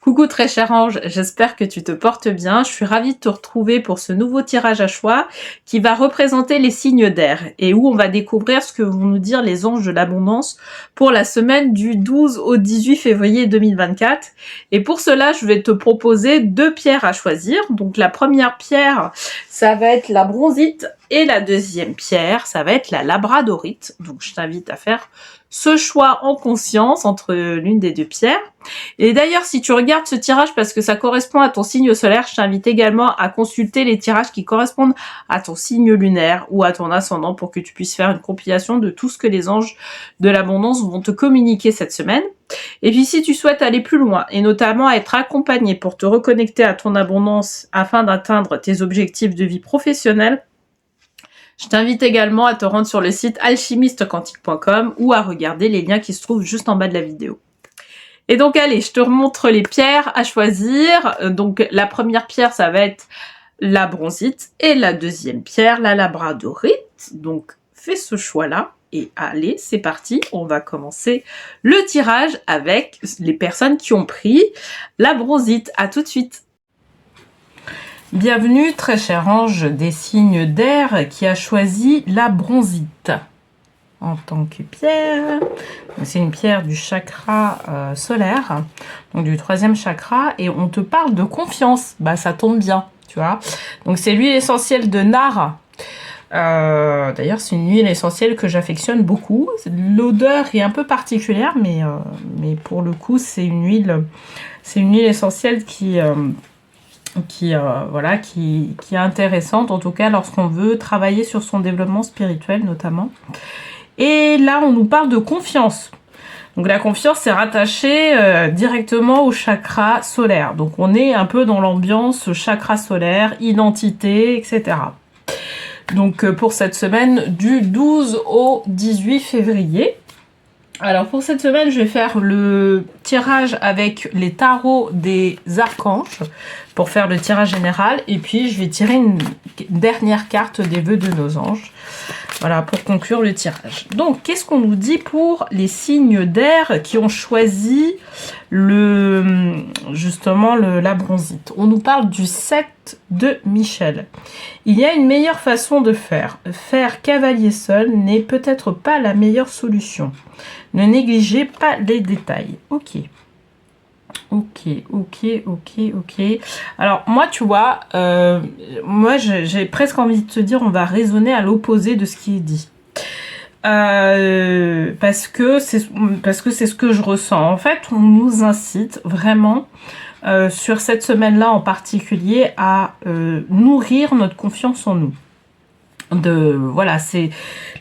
Coucou très cher ange, j'espère que tu te portes bien. Je suis ravie de te retrouver pour ce nouveau tirage à choix qui va représenter les signes d'air et où on va découvrir ce que vont nous dire les anges de l'abondance pour la semaine du 12 au 18 février 2024. Et pour cela, je vais te proposer deux pierres à choisir. Donc la première pierre, ça va être la bronzite et la deuxième pierre, ça va être la labradorite. Donc je t'invite à faire ce choix en conscience entre l'une des deux pierres. Et d'ailleurs, si tu regardes ce tirage parce que ça correspond à ton signe solaire, je t'invite également à consulter les tirages qui correspondent à ton signe lunaire ou à ton ascendant pour que tu puisses faire une compilation de tout ce que les anges de l'abondance vont te communiquer cette semaine. Et puis si tu souhaites aller plus loin et notamment être accompagné pour te reconnecter à ton abondance afin d'atteindre tes objectifs de vie professionnelle, je t'invite également à te rendre sur le site alchimistequantique.com ou à regarder les liens qui se trouvent juste en bas de la vidéo. Et donc allez, je te remontre les pierres à choisir. Donc la première pierre, ça va être la bronzite et la deuxième pierre, la labradorite. Donc fais ce choix-là et allez, c'est parti. On va commencer le tirage avec les personnes qui ont pris la bronzite. À tout de suite. Bienvenue très cher ange des signes d'air qui a choisi la bronzite en tant que pierre. C'est une pierre du chakra solaire, donc du 3e chakra, et on te parle de confiance. Bah ça tombe bien, tu vois. Donc c'est l'huile essentielle de Nara. D'ailleurs c'est une huile essentielle que j'affectionne beaucoup. L'odeur est un peu particulière, mais pour le coup c'est une huile essentielle qui est intéressante, en tout cas lorsqu'on veut travailler sur son développement spirituel notamment. Et là, on nous parle de confiance. Donc la confiance, c'est rattaché directement au chakra solaire. Donc on est un peu dans l'ambiance chakra solaire, identité, etc. Donc pour cette semaine du 12 au 18 février. Alors pour cette semaine, je vais faire le tirage avec les tarots des archanges pour faire le tirage général. Et puis je vais tirer une dernière carte des vœux de nos anges. Voilà, pour conclure le tirage. Donc, qu'est-ce qu'on nous dit pour les signes d'air qui ont choisi justement la bronzite? On nous parle du 7 de Michel. Il y a une meilleure façon de faire. Faire cavalier seul n'est peut-être pas la meilleure solution. Ne négligez pas les détails. Ok. Alors, moi, tu vois, moi, j'ai presque envie de te dire, on va raisonner à l'opposé de ce qui est dit. Parce que c'est ce que je ressens. En fait, on nous incite vraiment, sur cette semaine-là en particulier, à nourrir notre confiance en nous.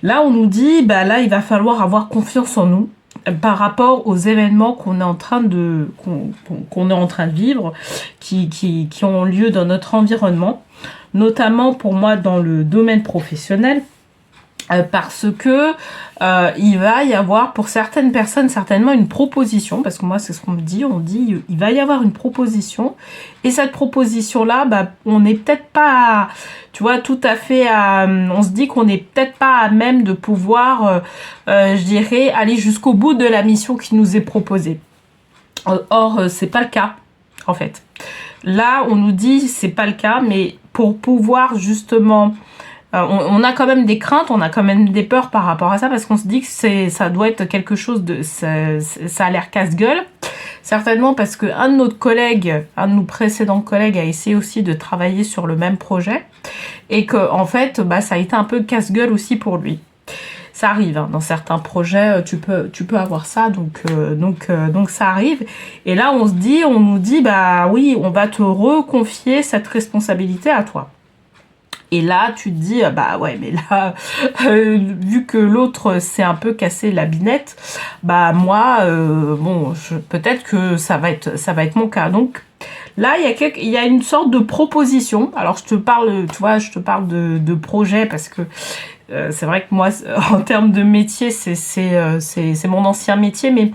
Là, on nous dit, bah là, il va falloir avoir confiance en nous. Par rapport aux événements qu'on est en train de vivre, qui ont lieu dans notre environnement, notamment pour moi dans le domaine professionnel, parce que il va y avoir pour certaines personnes certainement une proposition, parce que moi c'est ce qu'on me dit, on dit il va y avoir une proposition, et cette proposition là, bah, on n'est peut-être pas, tu vois, tout à fait on se dit qu'on n'est peut-être pas à même de pouvoir, je dirais, aller jusqu'au bout de la mission qui nous est proposée. Or, c'est pas le cas, en fait. Là, on nous dit c'est pas le cas, mais pour pouvoir justement... on a quand même des craintes, on a quand même des peurs par rapport à ça, parce qu'on se dit que ça doit être quelque chose de... Ça a l'air casse-gueule. Certainement parce qu'un de nos précédents collègues a essayé aussi de travailler sur le même projet, et que en fait, bah, ça a été un peu casse-gueule aussi pour lui. Ça arrive, hein, dans certains projets, tu peux avoir ça, donc ça arrive. Et là, on nous dit, bah oui, on va te reconfier cette responsabilité à toi. Et là, tu te dis, bah ouais, mais là, vu que l'autre s'est un peu cassé la binette, bah moi, peut-être que ça va être mon cas. Donc là, il y a une sorte de proposition. Alors je te parle, tu vois, de projet parce que c'est vrai que moi, en termes de métier, c'est mon ancien métier, mais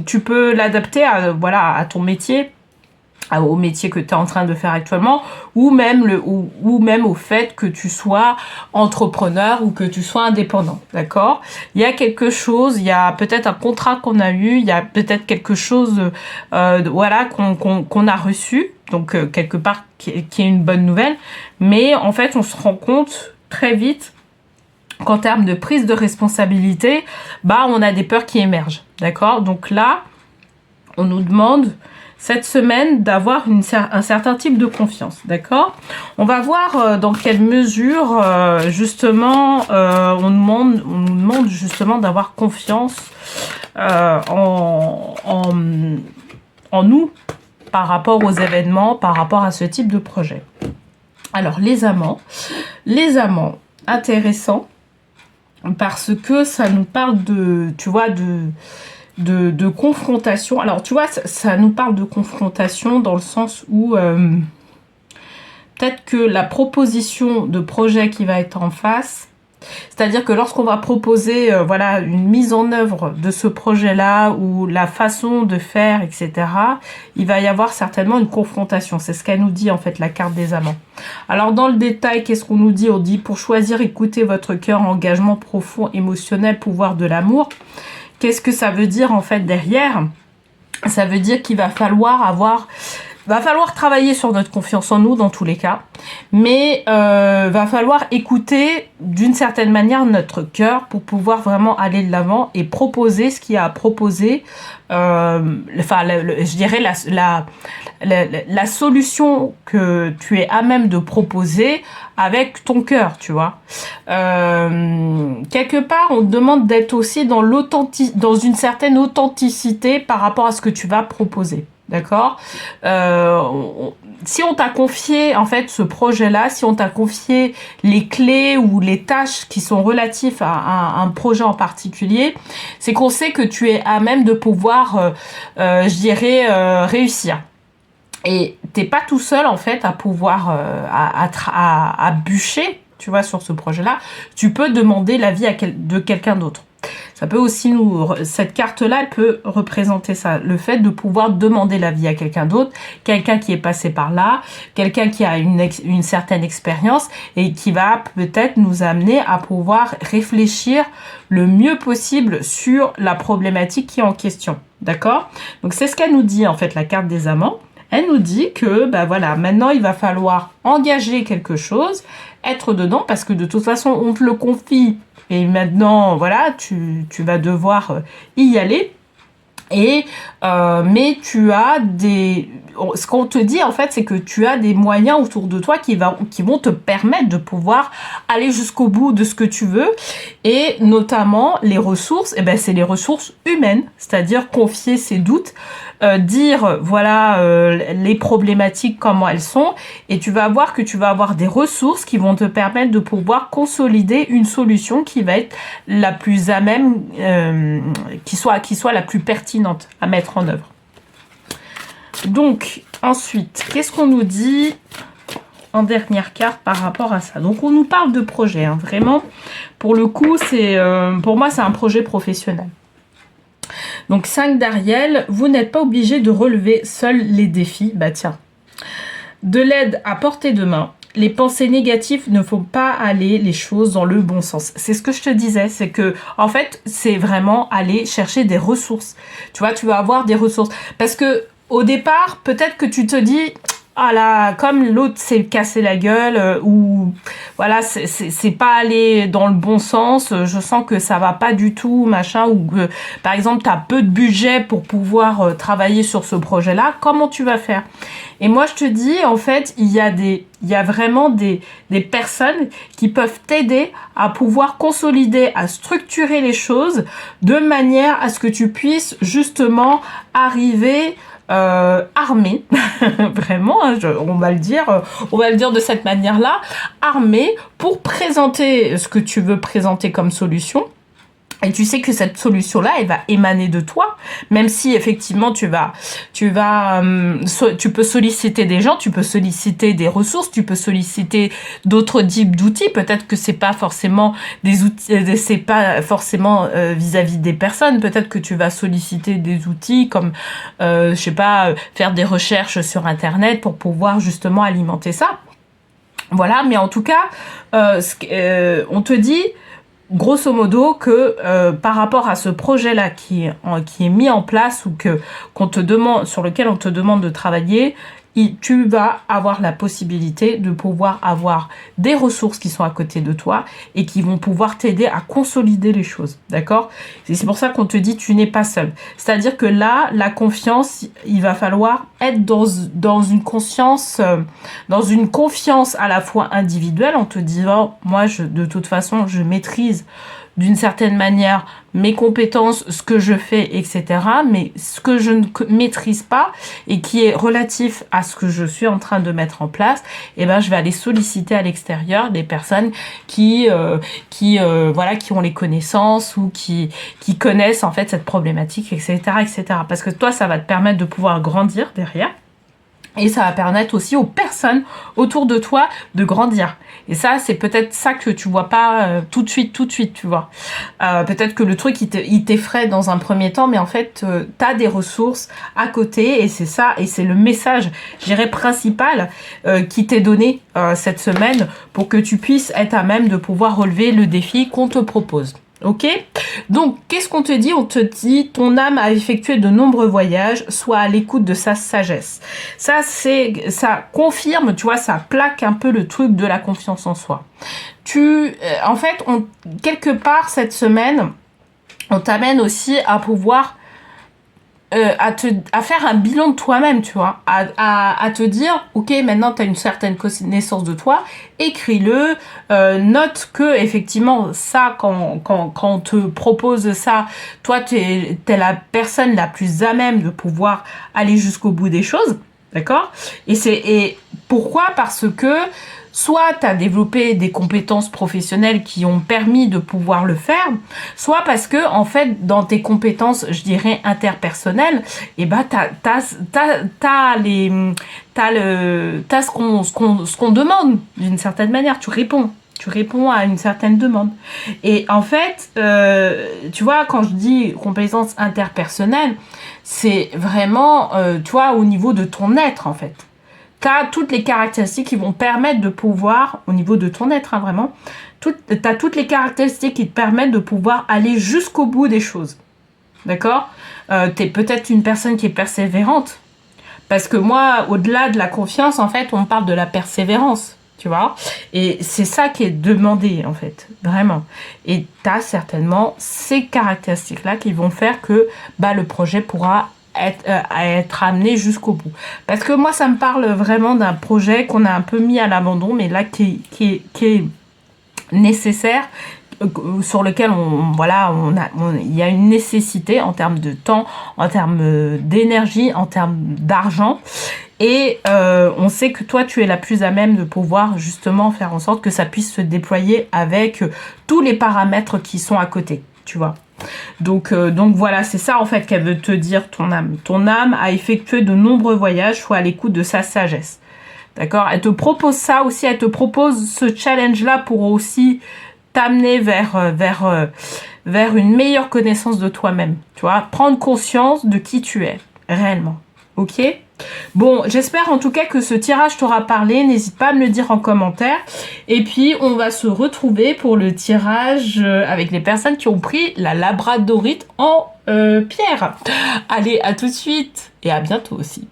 tu peux l'adapter à ton métier. au métier que tu es en train de faire actuellement, ou même au fait que tu sois entrepreneur ou que tu sois indépendant, d'accord? Il y a quelque chose, il y a peut-être un contrat qu'on a eu, il y a peut-être quelque chose voilà, qu'on a reçu, donc quelque part qui est une bonne nouvelle, mais en fait on se rend compte très vite qu'en termes de prise de responsabilité, bah on a des peurs qui émergent, d'accord? Donc là, on nous demande cette semaine d'avoir un certain type de confiance, d'accord? On va voir dans quelle mesure, justement, on nous demande justement d'avoir confiance en nous par rapport aux événements, par rapport à ce type de projet. Alors, les amants, intéressant, parce que ça nous parle tu vois, de confrontation. Alors, tu vois, ça nous parle de confrontation dans le sens où peut-être que la proposition de projet qui va être en face, c'est-à-dire que lorsqu'on va proposer voilà, une mise en œuvre de ce projet-là ou la façon de faire, etc., il va y avoir certainement une confrontation. C'est ce qu'elle nous dit, en fait, la carte des amants. Alors, dans le détail, qu'est-ce qu'on nous dit? On dit, pour choisir, écoutez votre cœur, engagement profond, émotionnel, pouvoir de l'amour. Qu'est-ce que ça veut dire, en fait, derrière? Ça veut dire qu'il va falloir travailler sur notre confiance en nous dans tous les cas, mais va falloir écouter d'une certaine manière notre cœur pour pouvoir vraiment aller de l'avant et proposer ce qu'il y a à proposer. Je dirais la solution que tu es à même de proposer avec ton cœur, tu vois. Quelque part, on te demande d'être aussi dans une certaine authenticité par rapport à ce que tu vas proposer. D'accord? Si on t'a confié en fait ce projet-là, si on t'a confié les clés ou les tâches qui sont relatives à un projet en particulier, c'est qu'on sait que tu es à même de pouvoir, je dirais, réussir. Et t'es pas tout seul en fait à pouvoir à bûcher, tu vois, sur ce projet-là. Tu peux demander l'avis de quelqu'un d'autre. Ça peut aussi cette carte-là, elle peut représenter ça, le fait de pouvoir demander l'avis à quelqu'un d'autre, quelqu'un qui est passé par là, quelqu'un qui a une certaine expérience et qui va peut-être nous amener à pouvoir réfléchir le mieux possible sur la problématique qui est en question. D'accord? Donc c'est ce qu'elle nous dit en fait, la carte des amants. Elle nous dit que bah voilà, maintenant il va falloir engager quelque chose, être dedans, parce que de toute façon on te le confie. Et maintenant, voilà, tu vas devoir y aller. Mais tu as ce qu'on te dit en fait, c'est que tu as des moyens autour de toi qui vont te permettre de pouvoir aller jusqu'au bout de ce que tu veux, et notamment les ressources, c'est les ressources humaines, c'est-à-dire confier ses doutes, dire voilà les problématiques, comment elles sont, et tu vas voir que tu vas avoir des ressources qui vont te permettre de pouvoir consolider une solution qui va être la plus à même, qui soit la plus pertinente à mettre en œuvre. Donc ensuite, qu'est-ce qu'on nous dit en dernière carte par rapport à ça? Donc on nous parle de projet, hein, vraiment, pour le coup, pour moi c'est un projet professionnel. Donc 5 d'Ariel, vous n'êtes pas obligé de relever seul les défis. Bah tiens, de l'aide à portée de main. Les pensées négatives ne font pas aller les choses dans le bon sens. C'est ce que je te disais, c'est que en fait, c'est vraiment aller chercher des ressources. Tu vois, tu vas avoir des ressources. Parce que au départ, peut-être que tu te dis, ah là, comme l'autre s'est cassé la gueule, ou voilà, c'est pas allé dans le bon sens, je sens que ça va pas du tout, machin, ou par exemple, tu as peu de budget pour pouvoir travailler sur ce projet-là, comment tu vas faire? Et moi, je te dis, en fait, il y a vraiment des personnes qui peuvent t'aider à pouvoir consolider, à structurer les choses de manière à ce que tu puisses justement arriver armé, vraiment, hein, on va le dire de cette manière-là, armé pour présenter ce que tu veux présenter comme solution. Et tu sais que cette solution-là, elle va émaner de toi, même si effectivement tu peux solliciter des gens, tu peux solliciter des ressources, tu peux solliciter d'autres types d'outils. Peut-être que c'est pas forcément des outils, c'est pas forcément vis-à-vis des personnes. Peut-être que tu vas solliciter des outils comme, je sais pas, faire des recherches sur Internet pour pouvoir justement alimenter ça. Voilà, mais en tout cas, on te dit grosso modo que par rapport à ce projet-là qui est mis en place ou qu'on te demande, sur lequel on te demande de travailler, tu vas avoir la possibilité de pouvoir avoir des ressources qui sont à côté de toi et qui vont pouvoir t'aider à consolider les choses, d'accord? Et c'est pour ça qu'on te dit tu n'es pas seul. C'est-à-dire que là, la confiance, il va falloir être dans une conscience, dans une confiance à la fois individuelle en te disant, moi, de toute façon, je maîtrise d'une certaine manière mes compétences, ce que je fais, etc. Mais ce que je ne maîtrise pas et qui est relatif à ce que je suis en train de mettre en place, eh ben, je vais aller solliciter à l'extérieur des personnes qui ont les connaissances ou qui connaissent en fait cette problématique, etc., etc. Parce que toi, ça va te permettre de pouvoir grandir derrière. Et ça va permettre aussi aux personnes autour de toi de grandir. Et ça, c'est peut-être ça que tu vois pas tout de suite, tu vois. Peut-être que le truc, il t'effraie dans un premier temps, mais en fait, t'as des ressources à côté, et c'est ça, et c'est le message, je dirais, principal qui t'est donné cette semaine pour que tu puisses être à même de pouvoir relever le défi qu'on te propose. Ok? Donc, qu'est-ce qu'on te dit? On te dit, ton âme a effectué de nombreux voyages, soit à l'écoute de sa sagesse. Ça confirme, tu vois, ça plaque un peu le truc de la confiance en soi. En fait, quelque part, cette semaine, on t'amène aussi à pouvoir à faire un bilan de toi-même, tu vois, à te dire, ok, maintenant tu as une certaine connaissance de toi, écris-le, note que effectivement ça, quand on te propose ça, toi t'es la personne la plus à même de pouvoir aller jusqu'au bout des choses, d'accord? Et pourquoi? Parce que soit tu as développé des compétences professionnelles qui ont permis de pouvoir le faire, soit parce que, en fait, dans tes compétences, je dirais, interpersonnelles, eh ben, t'as ce qu'on demande, d'une certaine manière. Tu réponds à une certaine demande. Et en fait, tu vois, quand je dis compétences interpersonnelles, c'est vraiment, tu vois, au niveau de ton être, en fait. Tu as toutes les caractéristiques qui vont permettre de pouvoir, au niveau de ton être, hein, vraiment, tu as toutes les caractéristiques qui te permettent de pouvoir aller jusqu'au bout des choses. D'accord? Tu es peut-être une personne qui est persévérante. Parce que moi, au-delà de la confiance, en fait, on parle de la persévérance. Tu vois? Et c'est ça qui est demandé, en fait. Vraiment. Et tu as certainement ces caractéristiques-là qui vont faire que le projet pourra être amené jusqu'au bout. Parce que moi, ça me parle vraiment d'un projet qu'on a un peu mis à l'abandon, mais là, qui est nécessaire, sur lequel il y a une nécessité en termes de temps, en termes d'énergie, en termes d'argent. Et on sait que toi, tu es la plus à même de pouvoir justement faire en sorte que ça puisse se déployer avec tous les paramètres qui sont à côté, tu vois. Donc voilà, c'est ça en fait qu'elle veut te dire, ton âme. Ton âme a effectué de nombreux voyages, soit à l'écoute de sa sagesse. D'accord? Elle te propose ça aussi, elle te propose ce challenge-là pour aussi t'amener vers une meilleure connaissance de toi-même. Tu vois? Prendre conscience de qui tu es, réellement. Ok? Bon, j'espère en tout cas que ce tirage t'aura parlé. N'hésite pas à me le dire en commentaire. Et puis, on va se retrouver pour le tirage avec les personnes qui ont pris la labradorite en pierre. Allez, à tout de suite et à bientôt aussi.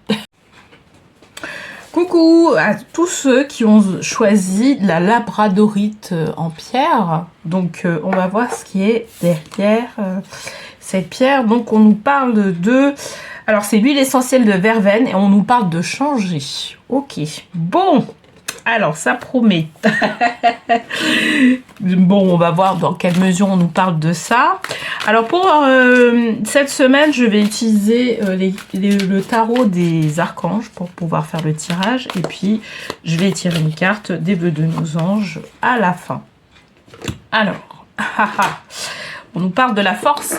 Coucou à tous ceux qui ont choisi la labradorite en pierre. Donc, on va voir ce qui est derrière cette pierre. Donc, on nous parle de... Alors, c'est l'huile essentielle de verveine et on nous parle de changer. Ok. Bon. Alors, ça promet. Bon, on va voir dans quelle mesure on nous parle de ça. Alors, pour cette semaine, je vais utiliser le tarot des archanges pour pouvoir faire le tirage. Et puis, je vais tirer une carte des vœux de nos anges à la fin. Alors, On nous parle de la force.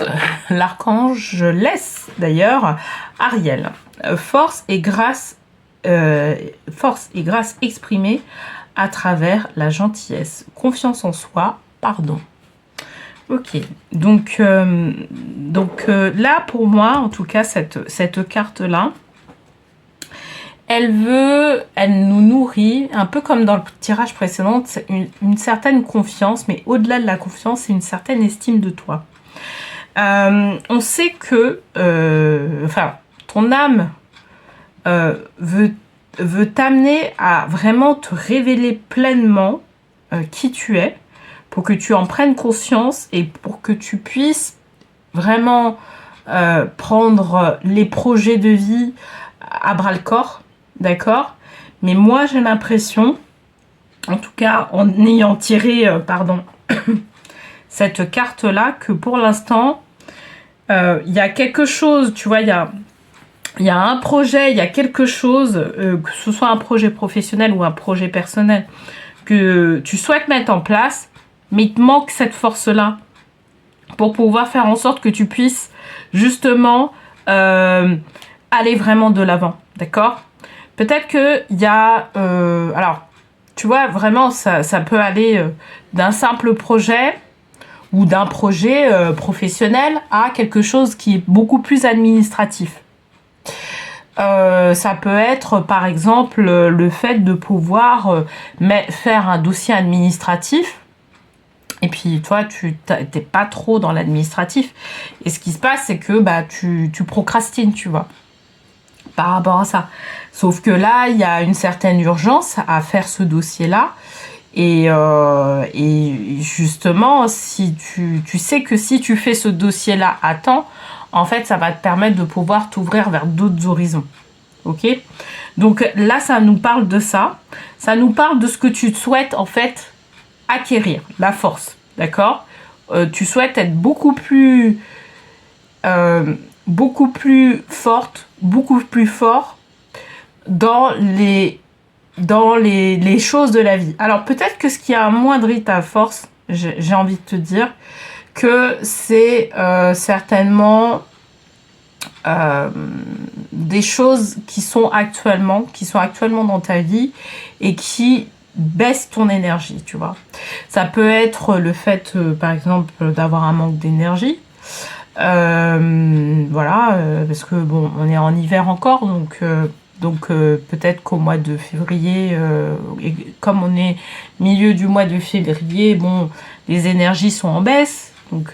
L'archange laisse d'ailleurs Ariel. Force et grâce exprimée à travers la gentillesse, confiance en soi, pardon. Ok, donc là pour moi, en tout cas, cette carte-là, elle nous nourrit, un peu comme dans le tirage précédent, une certaine confiance, mais au-delà de la confiance, c'est une certaine estime de toi. On sait que, ton âme veut t'amener à vraiment te révéler pleinement qui tu es, pour que tu en prennes conscience et pour que tu puisses vraiment prendre les projets de vie à bras-le-corps, d'accord? Mais moi, j'ai l'impression, en tout cas en ayant tiré cette carte-là, que pour l'instant, il y a quelque chose, tu vois, il y a un projet, il y a quelque chose, que ce soit un projet professionnel ou un projet personnel, que tu souhaites mettre en place, mais il te manque cette force-là pour pouvoir faire en sorte que tu puisses justement aller vraiment de l'avant, d'accord? Peut-être qu'il y a... alors, tu vois, vraiment, ça peut aller d'un simple projet ou d'un projet professionnel à quelque chose qui est beaucoup plus administratif. Ça peut être, par exemple, le fait de pouvoir faire un dossier administratif. Et puis, toi, tu t'es pas trop dans l'administratif. Et ce qui se passe, c'est que tu procrastines, tu vois, par rapport à ça. Sauf que là, il y a une certaine urgence à faire ce dossier-là. Et justement, si tu sais que si tu fais ce dossier-là à temps, en fait, ça va te permettre de pouvoir t'ouvrir vers d'autres horizons. Ok? Donc là, ça nous parle de ça. Ça nous parle de ce que tu souhaites, en fait, acquérir, la force, d'accord? Tu souhaites être beaucoup plus forte, beaucoup plus fort dans les choses de la vie. Alors peut-être que ce qui a amoindri ta force, j'ai envie de te dire, que c'est certainement des choses qui sont actuellement dans ta vie et qui baisse ton énergie, tu vois. Ça peut être le fait, par exemple, d'avoir un manque d'énergie. Parce que bon, on est en hiver encore, donc peut-être qu'au mois de février, et comme on est milieu du mois de février, bon, les énergies sont en baisse. Donc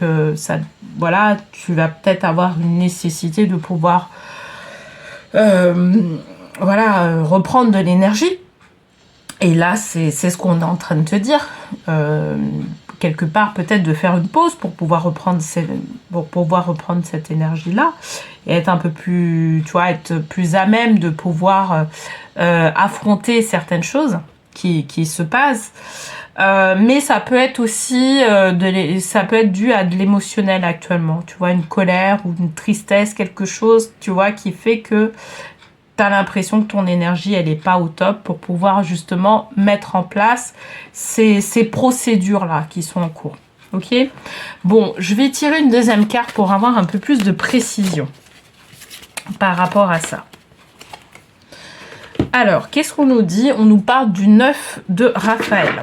tu vas peut-être avoir une nécessité de pouvoir reprendre de l'énergie. Et là, c'est ce qu'on est en train de te dire. Quelque part, peut-être de faire une pause pour pouvoir reprendre cette énergie-là et être un peu plus, tu vois, être plus à même de pouvoir affronter certaines choses qui se passent. Mais ça peut être aussi ça peut être dû à de l'émotionnel actuellement. Tu vois, une colère ou une tristesse, quelque chose, tu vois, qui fait que tu as l'impression que ton énergie, elle n'est pas au top pour pouvoir justement mettre en place ces procédures-là qui sont en cours. Ok? Bon, je vais tirer une deuxième carte pour avoir un peu plus de précision par rapport à ça. Alors, qu'est-ce qu'on nous dit? On nous parle du 9 de Raphaël.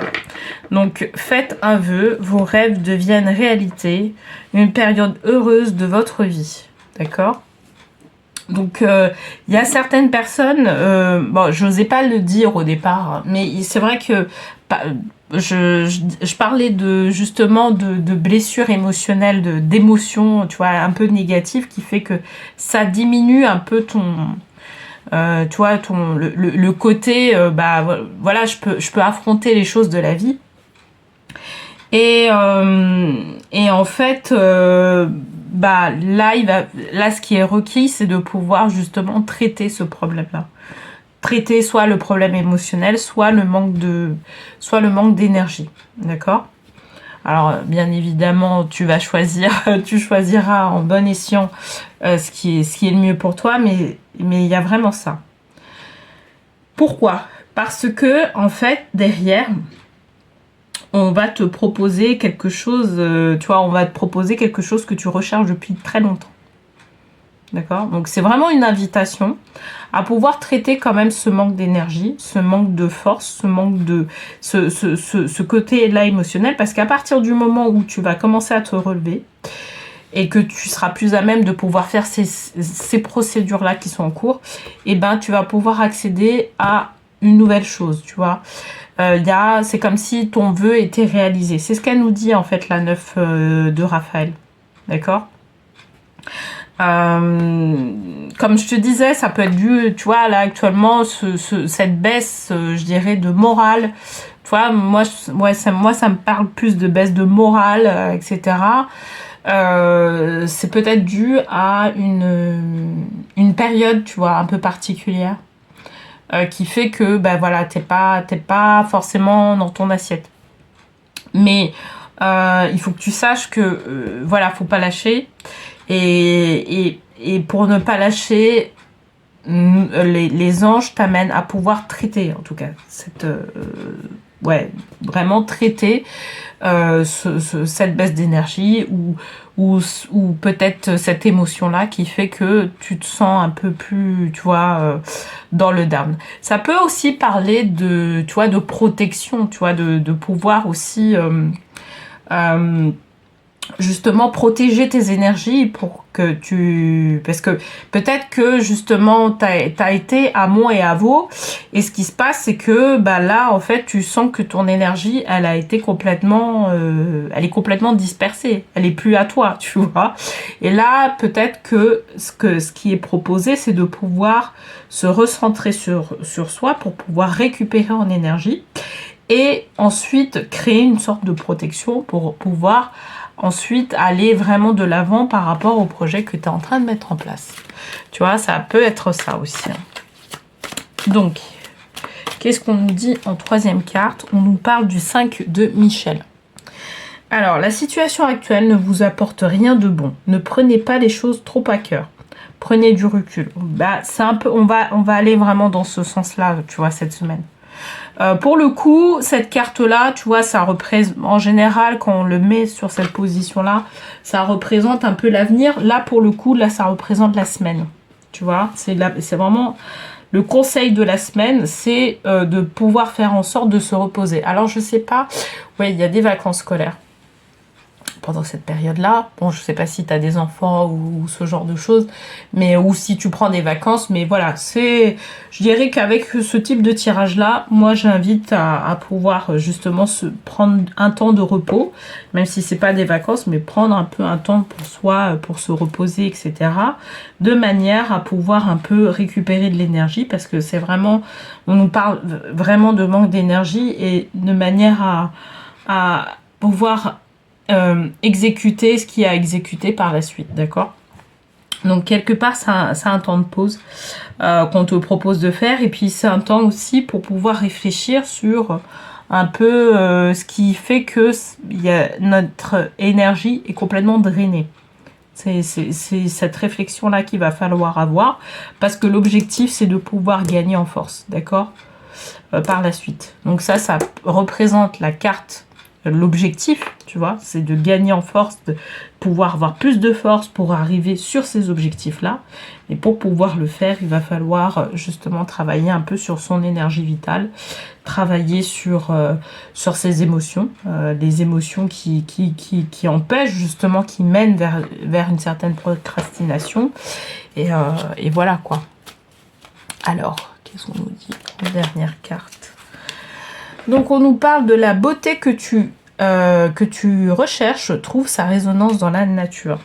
Donc, faites un vœu, vos rêves deviennent réalité, une période heureuse de votre vie. D'accord? Donc, il y a certaines personnes, je n'osais pas le dire au départ, mais c'est vrai que je parlais justement de blessures émotionnelles, d'émotions, tu vois, un peu négatives, qui fait que ça diminue un peu tu vois, le côté, je peux affronter les choses de la vie. Et en fait, là, ce qui est requis, c'est de pouvoir justement traiter ce problème-là. Traiter soit le problème émotionnel, soit le manque d'énergie. D'accord? Alors, bien évidemment, tu choisiras en bon escient ce qui est le mieux pour toi, mais il y a vraiment ça. Pourquoi? Parce que, en fait, derrière, on va te proposer quelque chose, tu vois, on va te proposer quelque chose que tu recherches depuis très longtemps. D'accord? Donc c'est vraiment une invitation à pouvoir traiter quand même ce manque d'énergie, ce manque de force, ce manque de... ce côté-là émotionnel, parce qu'à partir du moment où tu vas commencer à te relever, et que tu seras plus à même de pouvoir faire ces procédures-là qui sont en cours, et ben tu vas pouvoir accéder à une nouvelle chose, tu vois. C'est comme si ton vœu était réalisé. C'est ce qu'elle nous dit en fait la 9 de Raphaël. D'accord? Comme je te disais, ça peut être dû, tu vois, là actuellement, cette baisse, je dirais, de morale. Tu vois, moi, ça me parle plus de baisse de morale, etc. C'est peut-être dû à une période, tu vois, un peu particulière, qui fait que, ben voilà, t'es pas forcément dans ton assiette. Mais il faut que tu saches que, voilà, faut pas lâcher. Et pour ne pas lâcher, les anges t'amènent à pouvoir traiter, en tout cas, vraiment traiter cette baisse d'énergie ou peut-être cette émotion-là qui fait que tu te sens un peu plus, tu vois, dans le down. Ça peut aussi parler de, tu vois, de protection, tu vois, de pouvoir aussi... justement protéger tes énergies pour que tu... Parce que peut-être que justement t'as été à Mont et à Vaux et ce qui se passe c'est que bah là en fait tu sens que ton énergie elle est complètement dispersée, elle est plus à toi, tu vois. Et là peut-être que ce qui est proposé c'est de pouvoir se recentrer sur soi pour pouvoir récupérer en énergie et ensuite créer une sorte de protection pour pouvoir ensuite aller vraiment de l'avant par rapport au projet que tu es en train de mettre en place. Tu vois, ça peut être ça aussi. Donc, qu'est-ce qu'on nous dit en troisième carte? On nous parle du 5 de Michel. Alors, la situation actuelle ne vous apporte rien de bon. Ne prenez pas les choses trop à cœur. Prenez du recul. Bah, c'est un peu, on va aller vraiment dans ce sens-là, tu vois, cette semaine. Pour le coup, cette carte-là, tu vois, ça représente, en général, quand on le met sur cette position-là, ça représente un peu l'avenir. Là, pour le coup, là, ça représente la semaine. Tu vois, c'est vraiment le conseil de la semaine, c'est de pouvoir faire en sorte de se reposer. Alors, je sais pas, ouais, il y a des vacances scolaires pendant cette période-là. Bon, je sais pas si tu as des enfants ou ce genre de choses, mais ou si tu prends des vacances, mais voilà, je dirais qu'avec ce type de tirage-là, moi j'invite à pouvoir justement se prendre un temps de repos, même si c'est pas des vacances, mais prendre un peu un temps pour soi, pour se reposer, etc. De manière à pouvoir un peu récupérer de l'énergie, parce que c'est vraiment, on nous parle vraiment de manque d'énergie et de manière à pouvoir exécuter ce qui a exécuté par la suite, d'accord? Donc quelque part c'est un temps de pause qu'on te propose de faire, et puis c'est un temps aussi pour pouvoir réfléchir sur un peu ce qui fait que notre énergie est complètement drainée. C'est cette réflexion là qu'il va falloir avoir, parce que l'objectif c'est de pouvoir gagner en force, d'accord, par la suite. Donc ça représente la carte. L'objectif, tu vois, c'est de gagner en force, de pouvoir avoir plus de force pour arriver sur ces objectifs-là. Et pour pouvoir le faire, il va falloir justement travailler un peu sur son énergie vitale, travailler sur ses émotions, les émotions qui empêchent justement, qui mènent vers une certaine procrastination. Et voilà quoi. Alors, qu'est-ce qu'on nous dit? La dernière carte. Donc on nous parle de la beauté que tu recherches, trouve sa résonance dans la nature.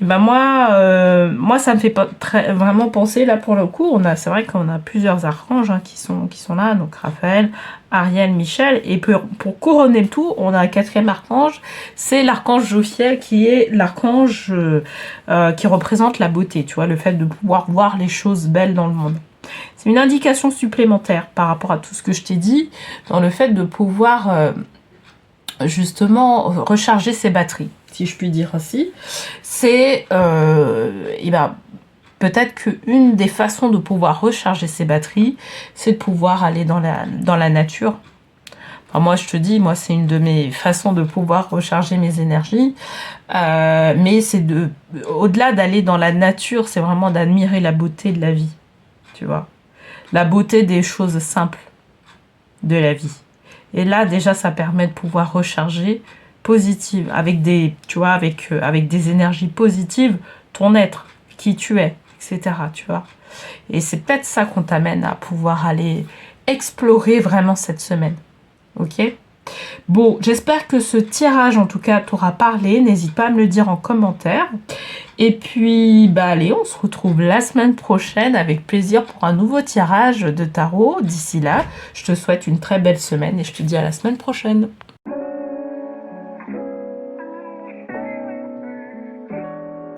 Et ben moi ça me fait pas vraiment penser, là pour le coup, c'est vrai qu'on a plusieurs archanges qui sont là, donc Raphaël, Ariel, Michel, et pour couronner le tout, on a un quatrième archange, c'est l'archange Jophiel, qui est l'archange qui représente la beauté, tu vois, le fait de pouvoir voir les choses belles dans le monde. C'est une indication supplémentaire par rapport à tout ce que je t'ai dit, dans le fait de pouvoir justement recharger ses batteries, si je puis dire ainsi. C'est peut-être qu'une des façons de pouvoir recharger ses batteries, c'est de pouvoir aller dans la nature. Enfin, moi, je te dis, moi, c'est une de mes façons de pouvoir recharger mes énergies. Mais c'est au-delà d'aller dans la nature, c'est vraiment d'admirer la beauté de la vie, tu vois. La beauté des choses simples de la vie. Et là, déjà, ça permet de pouvoir recharger positive, avec des, tu vois, avec des énergies positives, ton être, qui tu es, etc., tu vois. Et c'est peut-être ça qu'on t'amène à pouvoir aller explorer vraiment cette semaine. Ok ? Bon, j'espère que ce tirage, en tout cas, t'aura parlé. N'hésite pas à me le dire en commentaire. Et puis, bah allez, on se retrouve la semaine prochaine avec plaisir pour un nouveau tirage de tarot. D'ici là, je te souhaite une très belle semaine et je te dis à la semaine prochaine.